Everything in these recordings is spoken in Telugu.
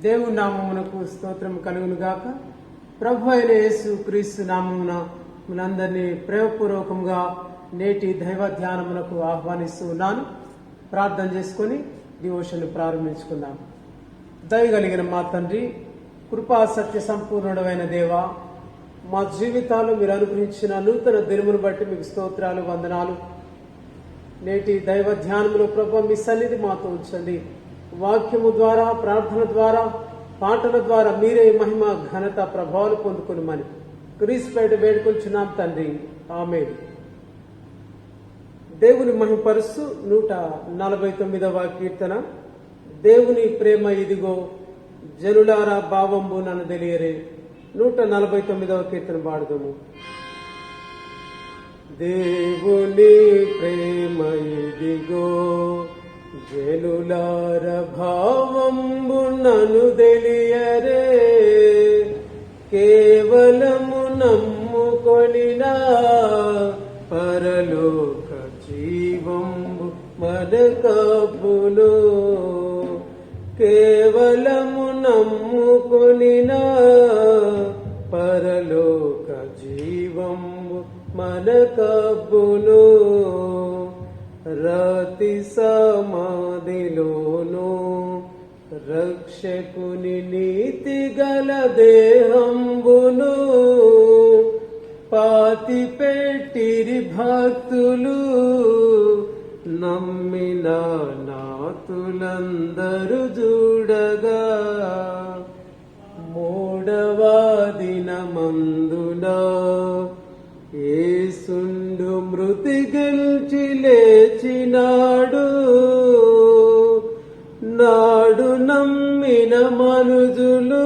దేవుని నామమునకు స్తోత్రం కలుగును గాక. ప్రభు అయిన యేసు క్రీస్తు నామమున మనందరినీ ప్రేమపూర్వకంగా నేటి దైవ ధ్యానమునకు ఆహ్వానిస్తూ ఉన్నాను. ప్రార్థన చేసుకొని డివోషన్ ప్రారంభించుకుందాం. దయగలిగిన మా తండ్రి, కృపా సత్య సంపూర్ణుడైన దేవ, మా జీవితాలు మీరు అనుగ్రహించిన నూతన దినమును బట్టి మీకు స్తోత్రాలు, వందనాలు. నేటి దైవ ధ్యానములో ప్రభు మీ సన్నిధి మాతో ఉంచండి. వాక్యము ద్వారా, ప్రార్థన ద్వారా, పాటల ద్వారా మీరే మహిమ, ఘనత, ప్రభావాలు పొందుకునిమని క్రీస్తుపేట వేడుకొంచున్నాం తండ్రి, ఆమేన్. దేవుని మహిమపరుస్తూ 149వ కీర్తన. దేవుని ప్రేమ ఇదిగో జనులారా భావంబు నన్ను తెలియరే. 149వ కీర్తన పాడుదాము. దేవుని ప్రేమ ఇదిగో జనులార భావంబు నన్ను తెలియరే. కేవలము నమ్ముకొనినా పరలోక జీవంబు మనకబ్బును. కేవలము నమ్ముకొనినా పరలోక జీవంబు మనకబ్బును. రాతి సమాధిలోను రక్షకుని నీతి గల దేహంబును పాతి పెట్టిరి భక్తులు. నమ్మిన నాతులందరూ చూడగా మూడవ దినమందున యేసుండు మృతి గెలిచి లేచినాడు. నాడు నమ్మిన మనుజులు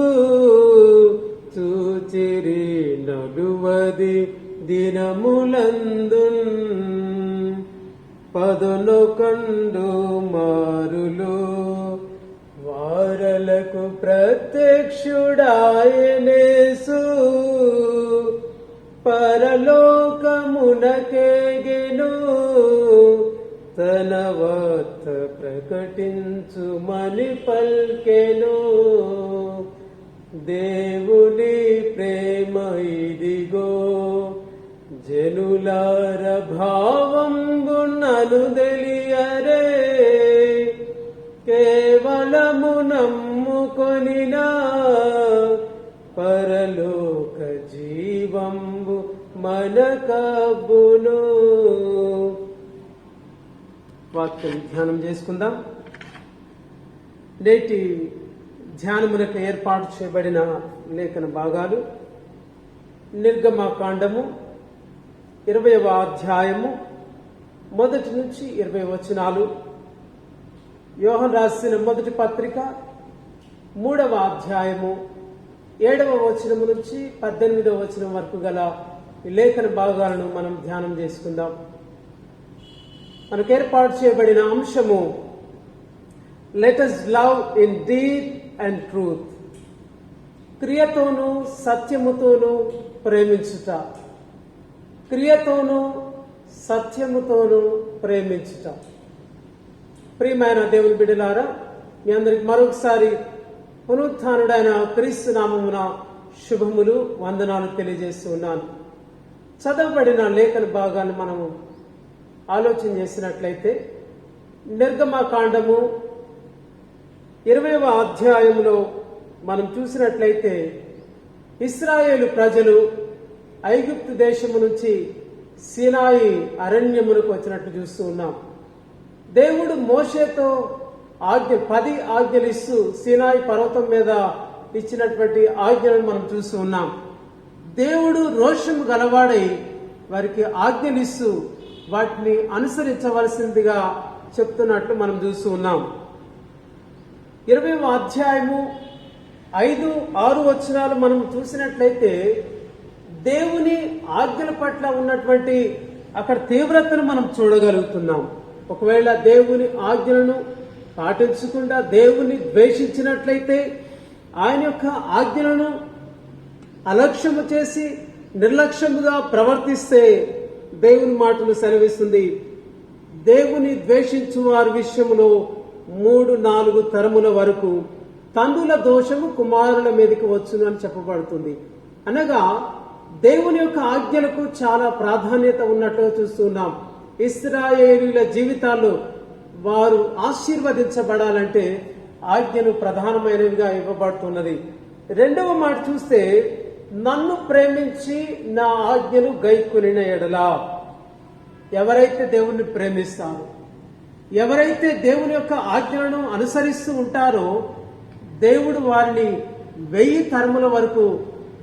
చూచిరి 40 దినములందున్. 11 మారులు వారలకు ప్రత్యక్షుడాయనేసు. పరలోకమునకేగెను తన వార్త ప్రకటించుమని పల్కెను. దేవుని ప్రేమ ఇదిగో జనులార భావంబు నన్ను తెలియరే. కేవలము నమ్ముకొనినా పరలోక జీవంబు మనకబ్బును. వాక్యం ధ్యానం చేసుకుందాం. నేటి ధ్యానమునకు ఏర్పాటు చేయబడిన లేఖన భాగాలు నిర్గమకాండము 20వ అధ్యాయము 1 నుంచి 20 వచనాలు. యోహాను రాసిన మొదటి పత్రిక 3వ అధ్యాయము 7వ వచనము నుంచి 18వ వచనం వరకు గల ఈ లేఖన భాగాలను మనం ధ్యానం చేసుకుందాం. మనకు ఏర్పాటు చేయబడిన అంశము let us love in deed and truth. క్రియతోనూ సత్యముతోనూ ప్రేమించుట. క్రియతోనూ సత్యముతోనూ ప్రేమించుట. ప్రియమైన దేవుని బిడ్డలారా, మీ అందరికి మరొకసారి పునరుత్థానుడైన క్రీస్తు నామమున శుభములు, వందనాలు తెలియజేస్తూ ఉన్నాను. చదవబడిన లేఖన భాగాన్ని మనము ఆలోచన చేసినట్లయితే నిర్గమకాండము 20వ అధ్యాయంలో మనం చూసినట్లయితే ఇశ్రాయేలు ప్రజలు ఐగుప్తు దేశము నుంచి సీనాయి అరణ్యమునకు వచ్చినట్టు చూస్తూ ఉన్నాం. దేవుడు మోషేతో 10 ఆజ్ఞలు ఇస్తూ సీనాయి పర్వతం మీద ఇచ్చినటువంటి ఆజ్ఞలను మనం చూస్తూ ఉన్నాం. దేవుడు రోషము గలవాడై వారికి ఆజ్ఞలు ఇస్తూ వాటిని అనుసరించవలసిందిగా చెప్తున్నట్లు మనం చూస్తూ ఉన్నాం. 20వ అధ్యాయము 5-6 వచనాలు మనం చూసినట్లయితే దేవుని ఆజ్ఞల పట్ల ఉన్నటువంటి అక్కడ తీవ్రతను మనం చూడగలుగుతున్నాం. ఒకవేళ దేవుని ఆజ్ఞలను పాటించకుండా దేవుని ద్వేషించినట్లయితే, ఆయన యొక్క ఆజ్ఞలను అలక్ష్యము చేసి నిర్లక్ష్యముగా ప్రవర్తిస్తే దేవుని మాటలు సెలవిస్తుంది, దేవుని ద్వేషించు వారి విషయంలో 3-4 తరముల వరకు తండ్రుల దోషము కుమారుల మీదకి వచ్చును అని చెప్పబడుతుంది. అనగా దేవుని యొక్క ఆజ్ఞలకు చాలా ప్రాధాన్యత ఉన్నట్టుగా చూస్తున్నాం. ఇశ్రాయేలీయుల జీవితాల్లో వారు ఆశీర్వదించబడాలంటే ఆజ్ఞలు ప్రధానమైనవిగా ఇవ్వబడుతున్నది. రెండవ మాట చూస్తే, నన్ను ప్రేమించి నా ఆజ్ఞలు గైకొనిన ఎడలా. ఎవరైతే దేవుణ్ణి ప్రేమిస్తారో, ఎవరైతే దేవుని యొక్క ఆజ్ఞలను అనుసరిస్తూ ఉంటారో, దేవుడు వారిని 1000 తరముల వరకు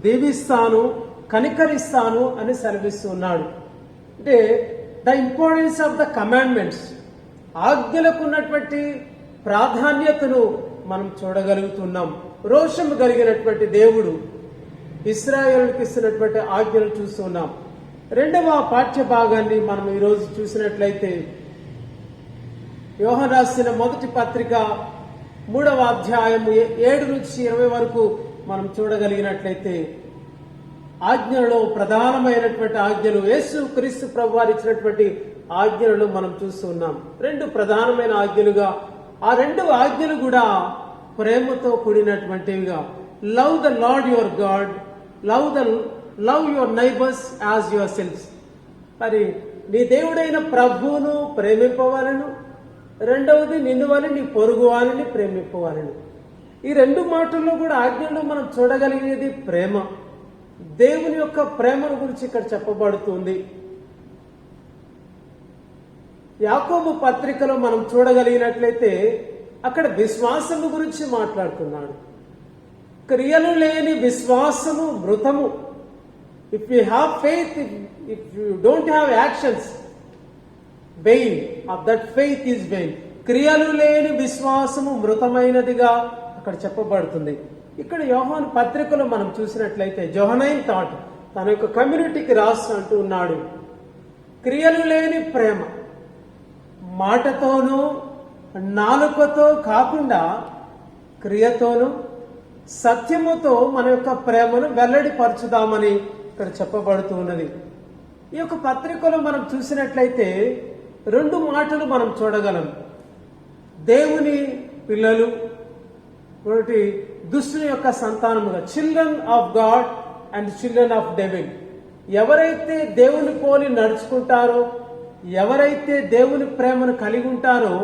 దీవిస్తాను, కనికరిస్తాను అని సెలవిస్తున్నాడు. అంటే the importance of the commandments, ఆజ్ఞలకు ఉన్నటువంటి ప్రాధాన్యతను మనం చూడగలుగుతున్నాం. రోషము కలిగినటువంటి దేవుడు ఇశ్రాయేలుకి ఇస్తున్నటువంటి ఆజ్ఞలు చూస్తున్నాం. రెండవ పాఠ్య భాగాన్ని మనం ఈరోజు చూసినట్లయితే, యోహాను రాసిన మొదటి పత్రిక 3వ అధ్యాయము 7 నుంచి 20 వరకు మనం చూడగలిగినట్లయితే, ఆజ్ఞలలో ప్రధానమైనటువంటి ఆజ్ఞలు, యేసు క్రీస్తు ప్రభు వారు ఇచ్చినటువంటి ఆజ్ఞలను మనం చూస్తున్నాం. 2 ప్రధానమైన ఆజ్ఞలుగా, ఆ 2 ఆజ్ఞలు కూడా ప్రేమతో కూడినటువంటివిగా. Love the Lord your God, love your neighbours as yourselves. మరి నీ దేవుడైన ప్రభువును ప్రేమింపవాలను, రెండవది నిన్ను వలె నీ పొరుగు వారిని ప్రేమింపవాలను. ఈ 2 మాటల్లో కూడా ఆజ్ఞల్లో మనం చూడగలిగేది ప్రేమ. దేవుని యొక్క ప్రేమను గురించి ఇక్కడ చెప్పబడుతుంది. యాకోబు పత్రికలో మనం చూడగలిగినట్లయితే అక్కడ విశ్వాసము గురించి మాట్లాడుతున్నాడు. క్రియలు లేని విశ్వాసము మృతము. If you have faith, if you don't have actions, vain of that faith is vain. క్రియలు లేని విశ్వాసము మృతమైనదిగా అక్కడ చెప్పబడుతుంది. ఇక్కడ యోహాను పత్రికలో మనం చూసినట్లయితే జోహనైన్ థాట్ తన యొక్క కమ్యూనిటీకి రాస్తూ అంటూ ఉన్నాడు, క్రియలు లేని ప్రేమ మాటతోనూ నాలుకతో కాకుండా క్రియతోనూ సత్యముతో మన యొక్క ప్రేమను వెల్లడిపరచుదామని ఇక్కడ చెప్పబడుతూ ఉన్నది. ఈ యొక్క పత్రికలో మనం చూసినట్లయితే 2 మాటలు మనం చూడగలం. దేవుని పిల్లలు, ఒకటి దుష్టుని యొక్క సంతానముగా, children of God and children of devil. ఎవరైతే దేవుని పోలి నడుచుకుంటారో, ఎవరైతే దేవుని ప్రేమను కలిగి ఉంటారో,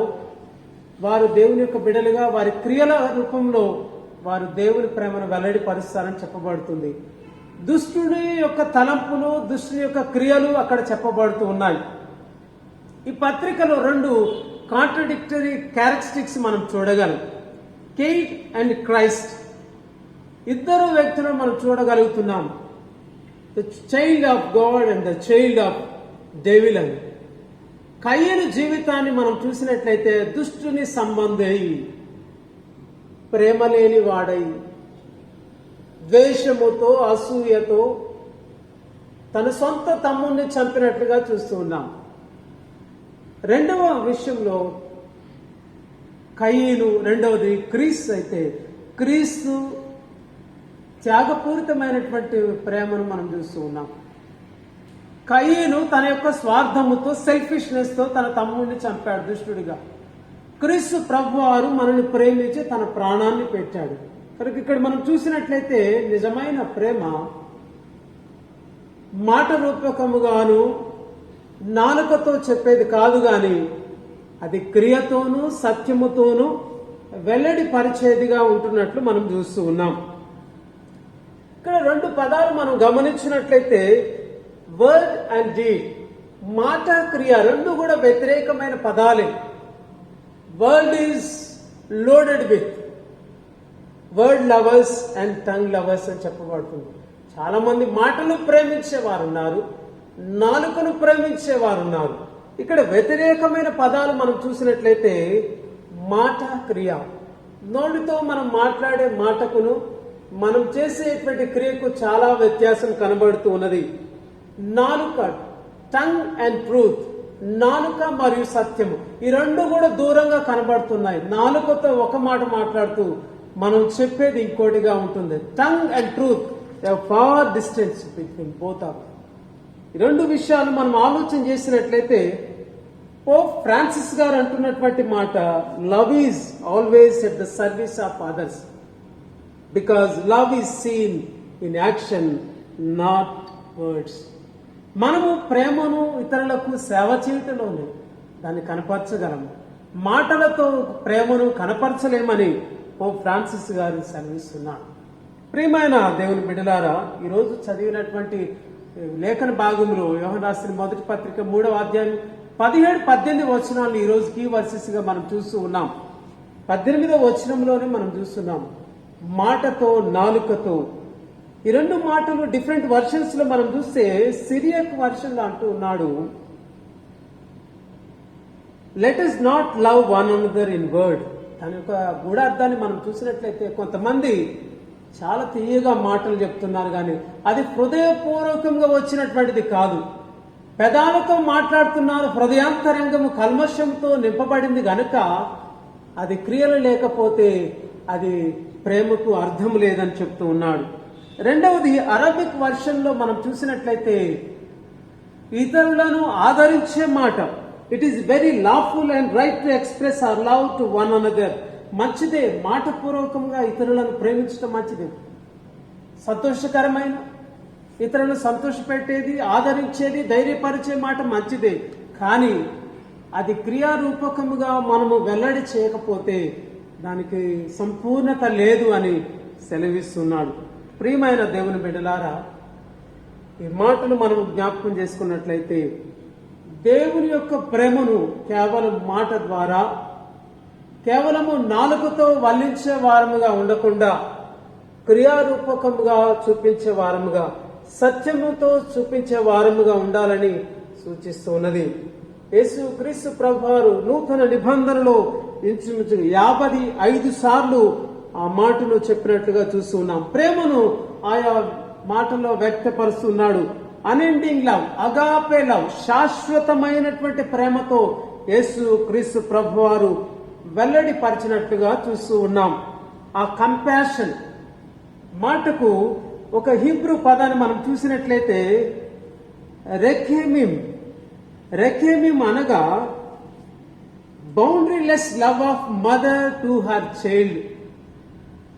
వారు దేవుని యొక్క బిడ్డలుగా వారి క్రియల రూపంలో వారు దేవుని ప్రేమను వెల్లడిపరుస్తారని చెప్పబడుతుంది. దుష్టుని యొక్క తలంపులు, దుష్టుని యొక్క క్రియలు అక్కడ చెప్పబడుతూ ఉన్నాయి. ఈ పత్రికలో 2 కాంట్రడిక్టరీ క్యారెక్టరిస్టిక్స్ మనం చూడగలం. కెయిన్ అండ్ క్రైస్ట్, ఇద్దరు వ్యక్తులను మనం చూడగలుగుతున్నాం. The child of God and the child of devil అని. కయ్యను జీవితాన్ని మనం చూసినట్లయితే దుష్టుని సంబంధి, ప్రేమ లేని వాడై, ద్వేషముతో అసూయతో తన సొంత తమ్ముడిని చంపినట్లుగా చూస్తూ ఉన్నాం. రెండవ విషయంలో కయ్యను, రెండవది క్రీస్తు. అయితే క్రీస్తు త్యాగపూరితమైనటువంటి ప్రేమను మనం చూస్తూ ఉన్నాం. కయ్యను తన యొక్క స్వార్థముతో, సెల్ఫిష్నెస్ తో తన తమ్ముడిని చంపాడు దుష్టుడిగా. క్రీస్తు ప్రభువారు మనల్ని ప్రేమించి తన ప్రాణాన్ని పెట్టాడు. కనుక ఇక్కడ మనం చూసినట్లయితే నిజమైన ప్రేమ మాట రూపకముగాను నాలుకతో చెప్పేది కాదు, గాని అది క్రియతోనూ సత్యముతోనూ వెల్లడి పరిచేదిగా ఉంటున్నట్లు మనం చూస్తూ ఉన్నాం. ఇక్కడ 2 పదాలు మనం గమనించినట్లయితే వర్డ్ అండ్ డీడ్, మాట క్రియ 2 కూడా వ్యతిరేకమైన పదాలే. World is loaded with word lovers and tongue lovers అని చెప్పబడుతుంది. చాలా మంది మాటలు ప్రేమించేవారు ఉన్నారు, నాలుకను ప్రేమించేవారు ఉన్నారు. ఇక్కడ వ్యతిరేకమైన పదాలు మనం చూసినట్లయితే మాట క్రియ. నోటితో మనం మాట్లాడే మాటకును మనం చేసేటువంటి క్రియకు చాలా వ్యత్యాసం కనబడుతూ ఉన్నది. నాలుక, టంగ్ అండ్ ట్రూత్, నాలుక మరియు సత్యము, ఈ 2 కూడా దూరంగా కనబడుతున్నాయి. నాలుకతో ఒక మాట మాట్లాడుతూ మనం చెప్పేది ఇంకోటిగా ఉంటుంది. Tongue and truth, far distance between both of. ఈ 2 విషయాలు మనం ఆలోచన చేసినట్లయితే పోప్ ఫ్రాన్సిస్ గారు అంటున్నటువంటి మాట, love is always at the service of others. Because love is seen in action, not words. మనము ప్రేమను ఇతరులకు సేవ చేయటంలోనే దాన్ని కనపరచగలము. మాటలతో ప్రేమను కనపరచలేమని పోప్ ఫ్రాన్సిస్ గారు సెలవిస్తున్నారు. ప్రియమైన దేవుని బిడ్డలారా, ఈరోజు చదివినటువంటి లేఖన భాగంలో యోహాను రాసిన మొదటి పత్రిక 3వ అధ్యాయం 17-18 వచనాలను ఈరోజు కీ వర్సెస్ గా మనం చూస్తూ ఉన్నాం. 18వ వచనంలోనే మనం చూస్తున్నాం మాటతో, నాలుకతో. ఈ రెండు మాటలు డిఫరెంట్ వర్షన్స్ లో మనం చూస్తే సిరియక్ వర్షన్ లో అంటూ ఉన్నాడు, let us not love one another in word. దాని యొక్క గూఢార్థాన్ని మనం చూసినట్లయితే కొంతమంది చాలా తీయగా మాటలు చెప్తున్నారు, కానీ అది హృదయపూర్వకంగా వచ్చినటువంటిది కాదు. పెదాలతో మాట్లాడుతున్నారు, హృదయాంతరంగము కల్మషంతో నింపబడింది గనుక అది క్రియలు లేకపోతే అది ప్రేమకు అర్థం లేదని చెప్తూ ఉన్నాడు. రెండవది అరబిక్ వర్షన్ లో మనం చూసినట్లయితే ఇతరులను ఆదరించే మాట. It is very lawful and right to express our love to one another. మంచిదే, మాటపూర్వకంగా ఇతరులను ప్రేమించడం మంచిదే, సంతోషకరమైన, ఇతరులను సంతోషపెట్టేది, ఆదరించేది, ధైర్యపరిచే మాట మంచిదే. కానీ అది క్రియారూపకముగా మనము వెల్లడి చేయకపోతే దానికి సంపూర్ణత లేదు అని సెలవిస్తున్నాడు. ప్రియమైన దేవుని బిడ్డలారా, ఈ మాటలు మనం జ్ఞాపకం చేసుకున్నట్లయితే దేవుని యొక్క ప్రేమను కేవలం మాట ద్వారా, కేవలము నాలుకతో వల్లించే వారముగా ఉండకుండా క్రియారూపకముగా చూపించే వారముగా, సత్యముతో చూపించే వారముగా ఉండాలని సూచిస్తున్నది. యేసు క్రీస్తు ప్రభువారు నూతన నిబంధనలో ఇంచుమించు 55 సార్లు ఆ మాటను చెప్పినట్లుగా చూస్తున్నాం. ప్రేమను ఆయా మాటల్లో వ్యక్తపరుస్తున్నాడు. అన్ఎండింగ్ లవ్, అగాపే లవ్, శాశ్వతమైనటువంటి ప్రేమతో యేసు క్రీస్తు ప్రభువారు వెల్లడి పరిచినట్లుగా చూస్తూ ఉన్నాం. ఆ కంపాషన్ మాటకు ఒక హీబ్రూ పదాన్ని మనం చూసినట్లయితే రెఖేమిమ్. రెఖేమిమ్ అనగా boundaryless love of mother to her child.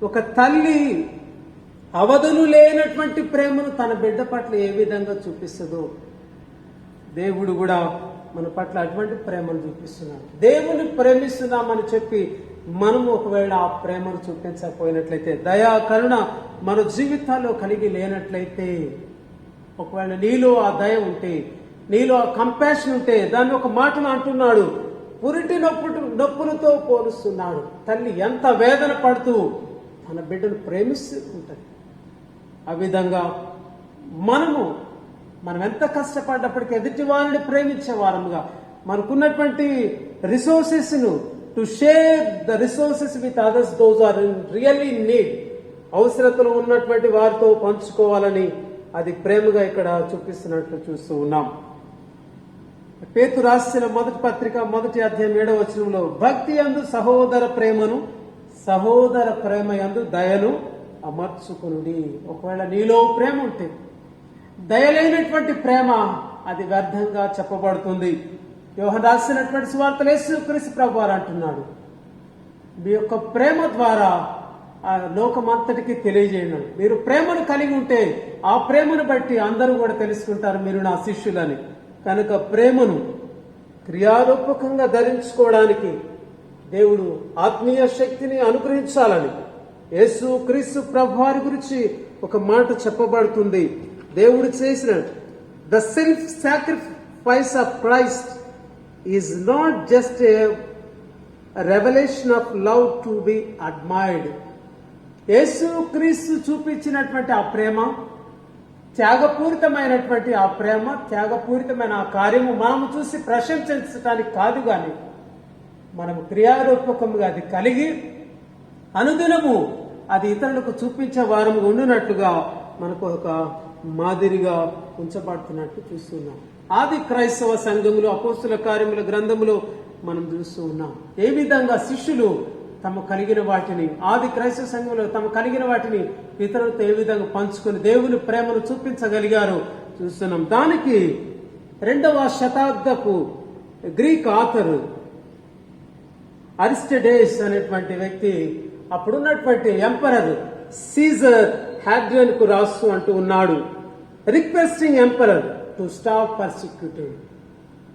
ఒక తల్లి అవధులు లేనటువంటి ప్రేమను తన బిడ్డ పట్ల ఏ విధంగా చూపిస్తుందో దేవుడు కూడా మన పట్ల అటువంటి ప్రేమను చూపిస్తున్నాడు. దేవుని ప్రేమిస్తున్నామని చెప్పి మనము ఒకవేళ ఆ ప్రేమను చూపించకపోయినట్లయితే, దయా కరుణ మన జీవితాల్లో కలిగి లేనట్లయితే, ఒకవేళ నీలో ఆ దయ ఉంటే, నీలో ఆ కంపాషన్ ఉంటే, దాన్ని ఒక మాటను అంటున్నాడు, పురిటి నొప్పులతో పోలుస్తున్నాడు. తల్లి ఎంత వేదన పడుతూ తన బిడ్డను ప్రేమిస్తూ ఉంటుంది. ఆ విధంగా మనం ఎంత కష్టపడ్డప్పటికీ ఎదుటి వారిని ప్రేమించే వారముగా, మనకున్నటువంటి రిసోర్సెస్ ను to share the resources with others those are really need, అవసరతలు ఉన్నటువంటి వారితో పంచుకోవాలని అది ప్రేమగా ఇక్కడ చూపిస్తున్నట్లు చూస్తూ ఉన్నాం. పేతురు రాసిన మొదటి పత్రిక 1వ అధ్యాయం 7వ వచనంలో భక్తి యందు సహోదర ప్రేమను, సహోదర ప్రేమ యందు దయను అమర్చుకునుడి. ఒకవేళ నీలో ప్రేమ ఉంటే, దయలేనటువంటి ప్రేమ అది వ్యర్థంగా చెప్పబడుతుంది. యోహాను రాసినటువంటి సువార్తలో యేసు క్రీస్తు ప్రభువారు అంటున్నాడు, మీ యొక్క ప్రేమ ద్వారా ఆ లోకమంతటికి తెలియజేయండి. మీరు ప్రేమను కలిగి ఉంటే ఆ ప్రేమను బట్టి అందరూ కూడా తెలుసుకుంటారు మీరు నా శిష్యులని. కనుక ప్రేమను క్రియారూపకంగా ధరించుకోవడానికి దేవుడు ఆత్మీయ శక్తిని అనుగ్రహించాలని యేసు క్రీస్తు ప్రభువారి గురించి ఒక మాట చెప్పబడుతుంది. దేవుడు చేసిన the self sacrifice of Christ is not just a revolution of love to be admired. Yesu Kristu చూపించినటువంటి ఆ ప్రేమ, త్యాగపూరితమైనటువంటి ఆ ప్రేమ, త్యాగపూరితమైన ఆ కార్యము మనము చూసి ప్రశంసించడానికి కాదు, కానీ మనము క్రియారూపకంగా అది కలిగి అనుదినము అది ఇతరులకు చూపించే వారము ఉండునట్లుగా మనకు ఒక మాదిరిగా ఉంచబడుతున్నట్టు చూస్తున్నాం. ఆది క్రైస్తవ సంఘములో అపోస్తుల కార్యముల గ్రంథములో మనం చూస్తూ ఉన్నాం ఏ విధంగా శిష్యులు తమ కలిగిన వాటిని, ఆది క్రైస్తవ సంఘంలో తమ కలిగిన వాటిని ఇతరులతో ఏ విధంగా పంచుకొని దేవుని ప్రేమను చూపించగలిగారో చూస్తున్నాం. దానికి 2వ శతాబ్దపు గ్రీక్ ఆథర్ అరిస్టడేస్ అనేటువంటి వ్యక్తి, అప్పుడున్నటువంటి ఎంపరర్ సీజర్ హ్యాడ్రియన్ కు రాస్తూ అంటూ ఉన్నాడు, requesting emperor to stop persecuting.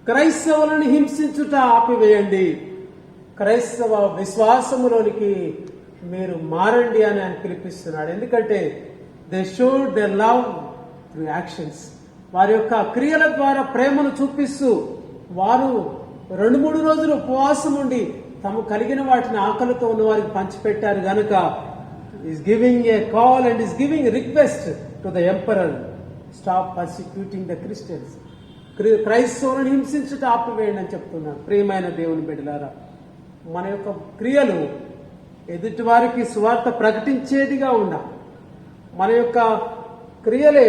క్రైస్తవులను హింసించుట ఆపివేయండి, క్రైస్తవ విశ్వాసములోనికి మీరు మారండి అని ఆయన పిలిపిస్తున్నాడు. ఎందుకంటే they showed they love through actions. వారి యొక్క క్రియల ద్వారా ప్రేమను చూపిస్తూ వారు 2-3 రోజులు ఉపవాసం ఉండి తాము కలిగిన వాటిని ఆకలితో ఉన్న వారికి పంచిపెట్టారు గనుక is giving a call and is giving request to the emperor, stop persecuting the Christians. క్రైస్తవులను హింసించుట ఆపివేయండి అని చెప్తున్నాడు. ప్రియమైన దేవుని బిడ్డలారా, మన యొక్క క్రియలు ఎదుటి వారికి సువార్త ప్రకటించేదిగా ఉండాలి. మన యొక్క క్రియలే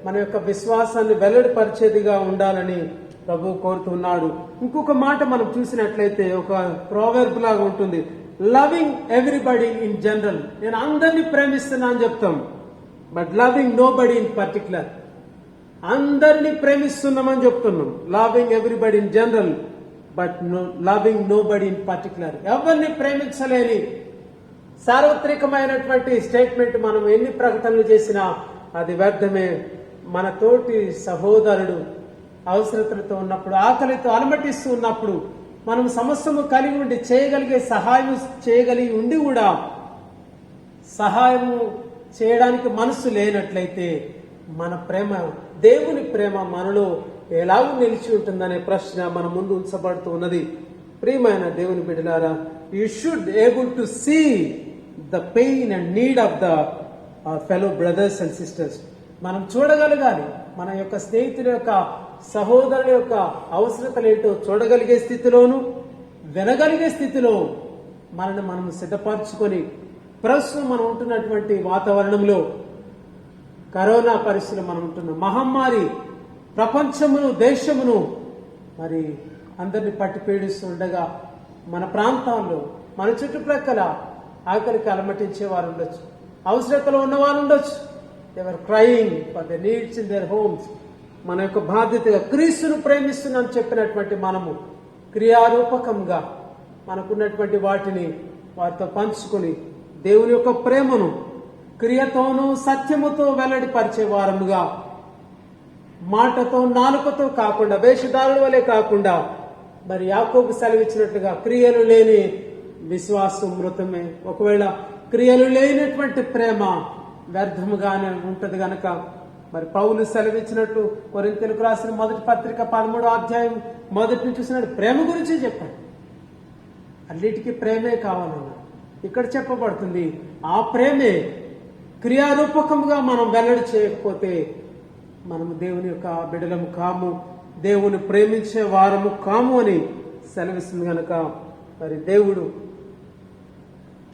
మన యొక్క విశ్వాసాన్ని వెల్లడిపరిచేదిగా ఉండాలని ప్రభు కోరుతున్నాడు. ఇంకొక మాట మనం చూసినట్లయితే ఒక ప్రోవర్బ్ లాగా ఉంటుంది, లవింగ్ ఎవ్రీబడి ఇన్ జనరల్. నేను అందరినీ ప్రేమిస్తున్నా అని చెప్తాం, but loving nobody in particular. అందరినీ ప్రేమిస్తున్నామని చెప్తున్నాం, loving everybody in general but loving nobody in particular. ఎవరిని ప్రేమించలేని సార్వత్రికమైనటువంటి స్టేట్మెంట్ మనం ఎన్ని ప్రకటనలు చేసినా అది వ్యర్థమే. మన తోటి సహోదరుడు అవసరతలతో ఉన్నప్పుడు, ఆకలితో అలమటిస్తూ ఉన్నప్పుడు, మనం సమస్యము కలిగి ఉండి చేయగలిగే సహాయం చేయగలిగి ఉండి కూడా సహాయము చేయడానికి మనసు లేనట్లయితే మన ప్రేమ, దేవుని ప్రేమ మనలో ఎలాగూ నిలిచి ఉంటుందనే ప్రశ్న మన ముందు ఉంచబడుతూ ఉన్నది. ప్రియమైన దేవుని బిడ్డలారా, you should able to see the pain and need of the fellow brothers and sisters. మనం చూడగలగాలి, మన యొక్క స్నేహితుల యొక్క సహోదరుల యొక్క అవసరతలు ఏంటో చూడగలిగే స్థితిలోను వినగలిగే స్థితిలో మనల్ని మనం సిద్ధపరచుకొని, ప్రస్తుతం మనం ఉంటున్నటువంటి వాతావరణంలో కరోనా పరిస్థితులు మనం ఉంటున్న మహమ్మారి ప్రపంచమును దేశమును మరి అందరిని పట్టి పీడిస్తుండగా మన ప్రాంతాల్లో మన చుట్టుప్రక్కల ఆకలికి అలమటించే వారు ఉండొచ్చు, అవసరతలో ఉన్నవారు ఉండొచ్చు. Ever crying for the needs in there homes. మన యొక్క బాధ్యతగా క్రీస్తును ప్రేమిస్తున్నామని చెప్పినటువంటి మనము క్రియారూపకంగా మనకున్నటువంటి వాటిని వారితో పంచుకొని దేవుని యొక్క ప్రేమను క్రియతోనూ సత్యముతో వెల్లడిపరిచే వారముగా, మాటతో నాలుకతో కాకుండా, వేషధారుల వలె కాకుండా, మరి యాకోబు సెలవిచ్చినట్లుగా క్రియలు లేని విశ్వాసం మృతమే. ఒకవేళ క్రియలు లేనటువంటి ప్రేమ వ్యర్థముగానే ఉంటది గనక మరి పౌలు సెలవిచ్చినట్టు కొరింథీయులకు రాసిన మొదటి పత్రిక 13వ అధ్యాయం మొదటి నుంచి చూసినట్టు ప్రేమ గురించి చెప్పాడు. అన్నిటికీ ప్రేమే కావాలన్నా ఇక్కడ చెప్పబడుతుంది. ఆ ప్రేమే క్రియారూపకముగా మనం వెల్లడి చేయకపోతే మనము దేవుని యొక్క బిడ్డలము కాము, దేవుని ప్రేమించే వారము కాము అని సెలవిస్తుంది గనక మరి దేవుడు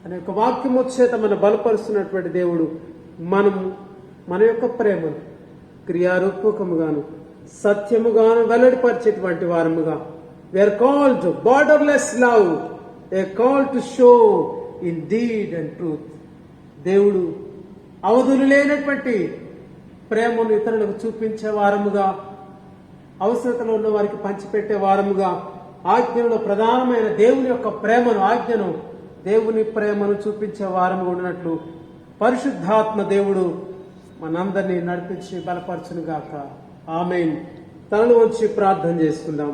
అనే యొక్క వాక్యము చేత మన బలపరుస్తున్నటువంటి దేవుడు మనము మన యొక్క ప్రేమను క్రియారూపకముగాను సత్యముగాను వెల్లడిపరిచేటువంటి వారముగా, we are called to borderless love, a call to show in deed and truth. దేవుడు అవధులు లేనటువంటి ప్రేమను ఇతరులకు చూపించే వారముగా, అవసరతలో ఉన్న వారికి పంచిపెట్టే వారముగా, ఆజ్ఞలో ప్రధానమైన దేవుని యొక్క ప్రేమను, ఆజ్ఞను, దేవుని ప్రేమను చూపించే వారముగా ఉన్నట్లు పరిశుద్ధాత్మ దేవుడు మనందరినీ నడిపించి బలపరచును గాక. ఆమేన్. తలలు వంచి ప్రార్థన చేసుకుందాం.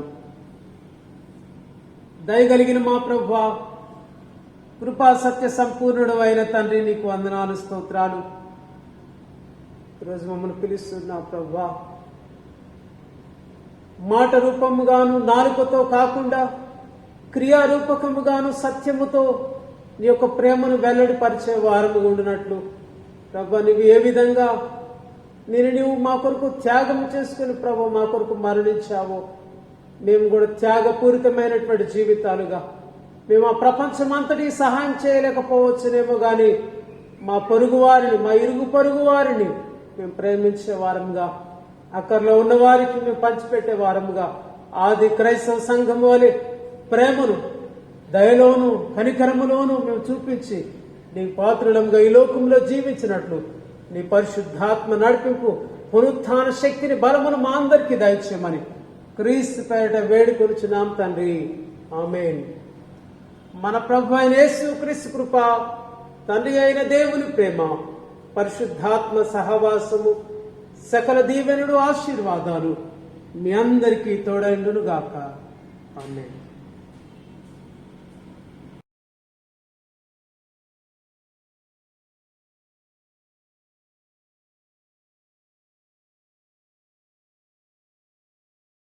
దయగలిగిన మా ప్రభువా, కృపా సత్య సంపూర్ణుడు అయిన తండ్రి, నీకు వందనాలు, స్తోత్రాలు. ఈరోజు మమ్మల్ని పిలుస్తున్నావు ప్రభువా, మాట రూపముగాను నాలుకతో కాకుండా క్రియారూపకముగాను సత్యముతో నీ యొక్క ప్రేమను వెల్లడిపరిచే వారముగా ఉండినట్లు ప్రభు, నీవు ఏ విధంగా నీవు మా కొరకు త్యాగం చేసుకుని ప్రభు మా కొరకు మరణించావో, మేము కూడా త్యాగపూరితమైనటువంటి జీవితాలుగా, మేము ఆ ప్రపంచమంతటికి సహాయం చేయలేకపోవచ్చునేమో కానీ మా పొరుగు వారిని, మా ఇరుగు పొరుగు వారిని మేము ప్రేమించే వారముగా, అక్కర్లో ఉన్న వారికి మేము పంచిపెట్టే వారముగా, ఆది క్రైస్తవ సంఘం వలె ప్రేమను దయలోను కనికరములోను మేము చూపించి నీ పాత్రులంగా ఈ లోకంలో జీవించినట్లు నీ పరిశుద్ధాత్మ నడిపింపు, పునరుత్థాన శక్తిని, బలమును మా అందరికీ దయచేయమని క్రీస్తు పేరిట వేడుకొనుచున్నాం తండ్రి. ఆమేన్. మన ప్రభు అయిన యేసు క్రీస్తు కృప, తండ్రి అయిన దేవుని ప్రేమ, పరిశుద్ధాత్మ సహవాసము, సకల దీవెనలు, ఆశీర్వాదాలు మీ అందరికీ తోడైండును గాక. ఆమేన్.